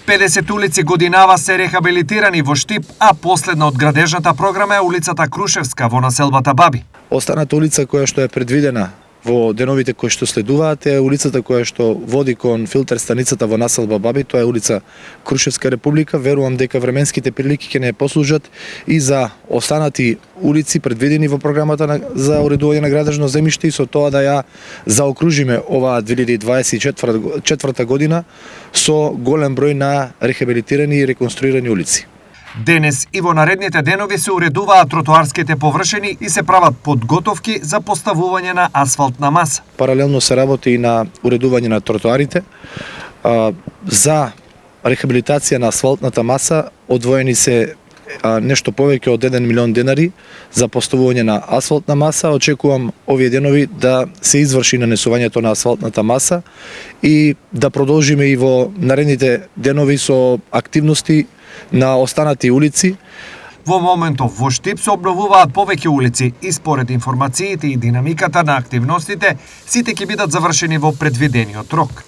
50 улици годинава се рехабилитирани во Штип, а последна од градежната програма е улицата Крушевска во населбата Баби. Останата улица која што е предвидена во деновите кои што следуваат е улицата која што води кон филтер станицата во населба Баби, тоа е улица Крушевска Република. Верувам дека временските прилики ќе не послужат и за останати улици предвидени во програмата за уредување на градежно земјиште и со тоа да ја заокружиме оваа 2024 година со голем број на рехабилитирани и реконструирани улици. Денес и во наредните денови се уредуваат тротоарските површини и се прават подготовки за поставување на асфалтна маса. Паралелно се работи и на уредување на тротоарите. За рехабилитација на асфалтната маса одвоени се нешто повеќе од 1 милион денари за поставување на асфалтна маса. Очекувам овие денови да се изврши нанесувањето на асфалтната маса и да продолжиме и во наредните денови со активности на останати улици. Во моментов во Штип се обновуваат повеќе улици и според информациите и динамиката на активностите, сите ќе бидат завршени во предвидениот рок.